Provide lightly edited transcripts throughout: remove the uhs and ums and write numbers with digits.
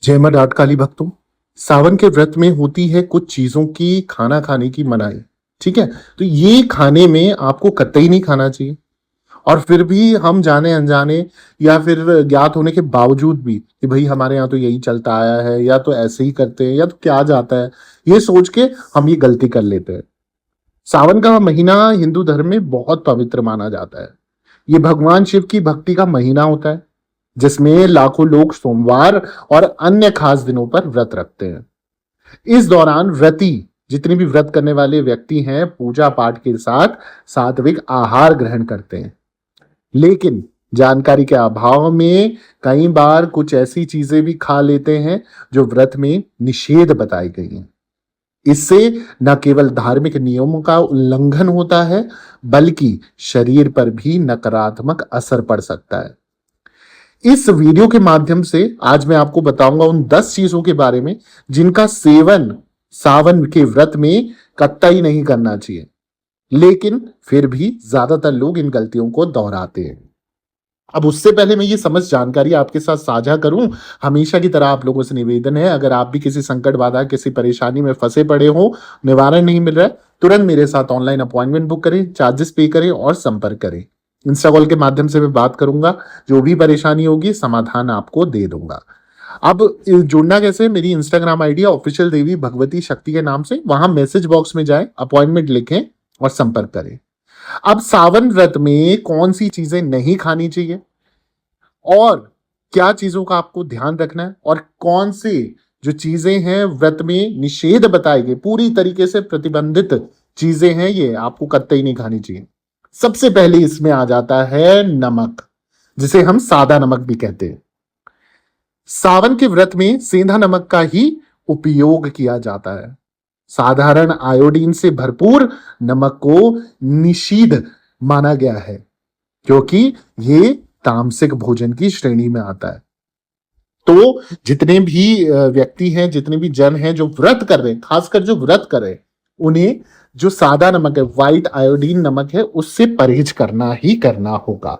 जय मां डाट काली भक्तों। सावन के व्रत में होती है कुछ चीजों की खाना खाने की मनाही। ठीक है, तो ये खाने में आपको कतई नहीं खाना चाहिए। और फिर भी हम जाने अनजाने या फिर ज्ञात होने के बावजूद भी कि भाई हमारे यहाँ तो यही चलता आया है या तो ऐसे ही करते हैं या तो क्या जाता है, ये सोच के हम ये गलती कर लेते हैं। सावन का महीना हिंदू धर्म में बहुत पवित्र माना जाता है। ये भगवान शिव की भक्ति का महीना होता है, जिसमें लाखों लोग सोमवार और अन्य खास दिनों पर व्रत रखते हैं। इस दौरान व्रती, जितने भी व्रत करने वाले व्यक्ति हैं, पूजा पाठ के साथ सात्विक आहार ग्रहण करते हैं। लेकिन जानकारी के अभाव में कई बार कुछ ऐसी चीजें भी खा लेते हैं जो व्रत में निषेध बताई गई हैं। इससे न केवल धार्मिक नियमों का उल्लंघन होता है, बल्कि शरीर पर भी नकारात्मक असर पड़ सकता है। इस वीडियो के माध्यम से आज मैं आपको बताऊंगा उन 10 चीजों के बारे में जिनका सेवन सावन के व्रत में कतई नहीं करना चाहिए, लेकिन फिर भी ज्यादातर लोग इन गलतियों को दोहराते हैं। अब उससे पहले मैं ये समझ जानकारी आपके साथ साझा करूं, हमेशा की तरह आप लोगों से निवेदन है, अगर आप भी किसी संकट बाधा किसी परेशानी में फंसे पड़े हो, निवारण नहीं मिल रहा है, तुरंत मेरे साथ ऑनलाइन अपॉइंटमेंट बुक करें, चार्जेस पे करें और संपर्क करें। इंस्टा कॉल के माध्यम से मैं बात करूंगा, जो भी परेशानी होगी समाधान आपको दे दूंगा। अब जुड़ना कैसे? मेरी इंस्टाग्राम आईडी ऑफिशियल देवी भगवती शक्ति के नाम से, वहां मैसेज बॉक्स में जाएं, अपॉइंटमेंट लिखें और संपर्क करें। अब सावन व्रत में कौन सी चीजें नहीं खानी चाहिए और क्या चीजों का आपको ध्यान रखना है और कौन सी जो चीजें हैं व्रत में निषेध बताए गए, पूरी तरीके से प्रतिबंधित चीजें हैं, ये आपको कतई नहीं खानी चाहिए। सबसे पहले इसमें आ जाता है नमक, जिसे हम सादा नमक भी कहते हैं। सावन के व्रत में सेंधा नमक का ही उपयोग किया जाता है। साधारण आयोडीन से भरपूर नमक को निषिद्ध माना गया है, क्योंकि ये तामसिक भोजन की श्रेणी में आता है। तो जितने भी व्यक्ति हैं, जितने भी जन हैं जो व्रत कर रहे हैं, खासकर जो व्रत कर रहे हैं, उन्हें जो सादा नमक है, व्हाइट आयोडीन नमक है, उससे परहेज करना ही करना होगा।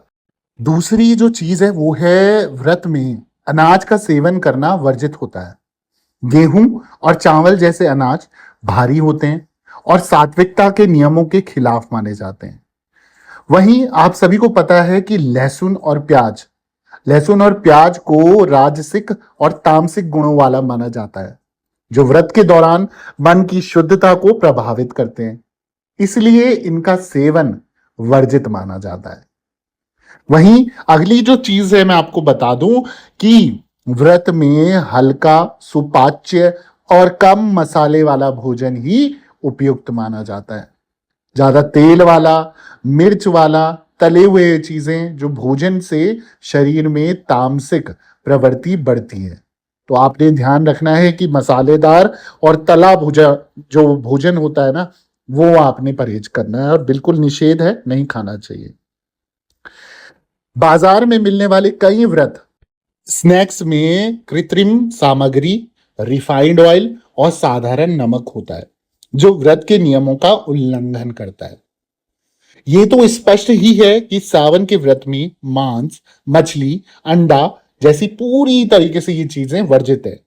दूसरी जो चीज है वो है व्रत में अनाज का सेवन करना वर्जित होता है। गेहूं और चावल जैसे अनाज भारी होते हैं और सात्विकता के नियमों के खिलाफ माने जाते हैं। वहीं आप सभी को पता है कि लहसुन और प्याज को राजसिक और तामसिक गुणों वाला माना जाता है, जो व्रत के दौरान मन की शुद्धता को प्रभावित करते हैं। इसलिए इनका सेवन वर्जित माना जाता है। वहीं अगली जो चीज है मैं आपको बता दूं कि व्रत में हल्का, सुपाच्य और कम मसाले वाला भोजन ही उपयुक्त माना जाता है। ज्यादा तेल वाला, मिर्च वाला, तले हुए चीजें जो भोजन से शरीर में तामसिक प्रवृत्ति बढ़ती है। तो आपने ध्यान रखना है कि मसालेदार और तला भुजा जो भोजन होता है ना, वो आपने परहेज करना है और बिल्कुल निषेध है, नहीं खाना चाहिए। बाजार में मिलने वाले कई व्रत स्नैक्स में कृत्रिम सामग्री, रिफाइंड ऑयल और साधारण नमक होता है, जो व्रत के नियमों का उल्लंघन करता है। ये तो स्पष्ट ही है कि सावन के व्रत में मांस, मछली, अंडा जैसी पूरी तरीके से ये चीजें वर्जित है।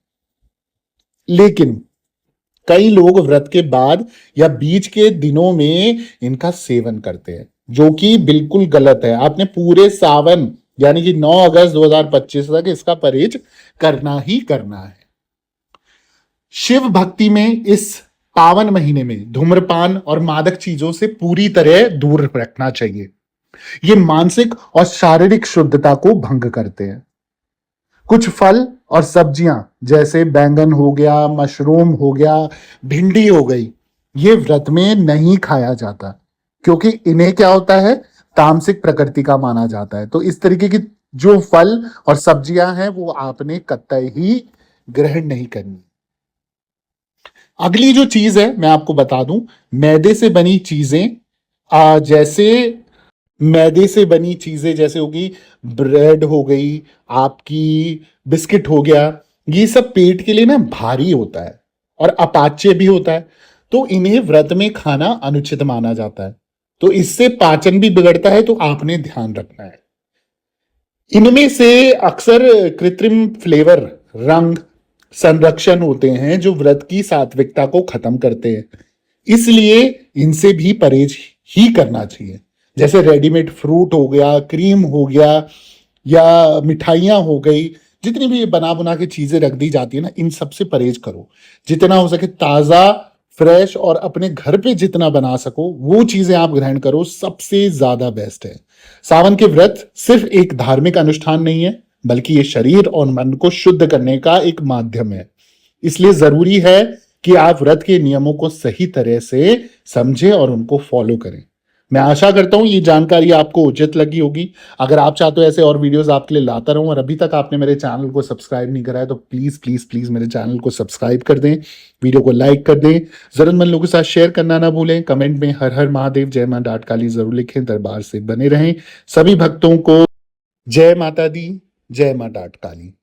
लेकिन कई लोग व्रत के बाद या बीच के दिनों में इनका सेवन करते हैं, जो कि बिल्कुल गलत है। आपने पूरे सावन यानी कि 9 अगस्त 2025 तक इसका परहेज करना ही करना है। शिव भक्ति में इस पावन महीने में धूम्रपान और मादक चीजों से पूरी तरह दूर रखना चाहिए। ये मानसिक और शारीरिक शुद्धता को भंग करते हैं। कुछ फल और सब्जियां जैसे बैंगन हो गया, मशरूम हो गया, भिंडी हो गई, ये व्रत में नहीं खाया जाता, क्योंकि इन्हें क्या होता है, तामसिक प्रकृति का माना जाता है। तो इस तरीके की जो फल और सब्जियां हैं वो आपने कतई ही ग्रहण नहीं करनी। अगली जो चीज है मैं आपको बता दूं, मैदे से बनी चीजें जैसे होगी ब्रेड हो गई, आपकी बिस्किट हो गया, ये सब पेट के लिए ना भारी होता है और अपाच्य भी होता है। तो इन्हें व्रत में खाना अनुचित माना जाता है। तो इससे पाचन भी बिगड़ता है, तो आपने ध्यान रखना है। इनमें से अक्सर कृत्रिम फ्लेवर, रंग, संरक्षण होते हैं जो व्रत की सात्विकता को खत्म करते हैं। इसलिए इनसे भी परहेज ही करना चाहिए। जैसे रेडीमेड फ्रूट हो गया, क्रीम हो गया, या मिठाइयां हो गई, जितनी भी बना बुना के चीजें रख दी जाती है ना, इन सब से परहेज करो। जितना हो सके ताजा, फ्रेश और अपने घर पे जितना बना सको वो चीजें आप ग्रहण करो, सबसे ज्यादा बेस्ट है। सावन के व्रत सिर्फ एक धार्मिक अनुष्ठान नहीं है, बल्कि ये शरीर और मन को शुद्ध करने का एक माध्यम है। इसलिए जरूरी है कि आप व्रत के नियमों को सही तरह से समझें और उनको फॉलो करें। मैं आशा करता हूं ये जानकारी आपको उचित लगी होगी। अगर आप चाहते हो ऐसे और वीडियोस आपके लिए लाता रहूं और अभी तक आपने मेरे चैनल को सब्सक्राइब नहीं करा है तो प्लीज प्लीज प्लीज मेरे चैनल को सब्सक्राइब कर दें, वीडियो को लाइक कर दें, जरूरतमंद लोगों के साथ शेयर करना ना भूलें। कमेंट में हर हर महादेव, जय मां डाट काली जरूर लिखें। दरबार से बने रहें। सभी भक्तों को जय माता दी, जय मां डाट काली।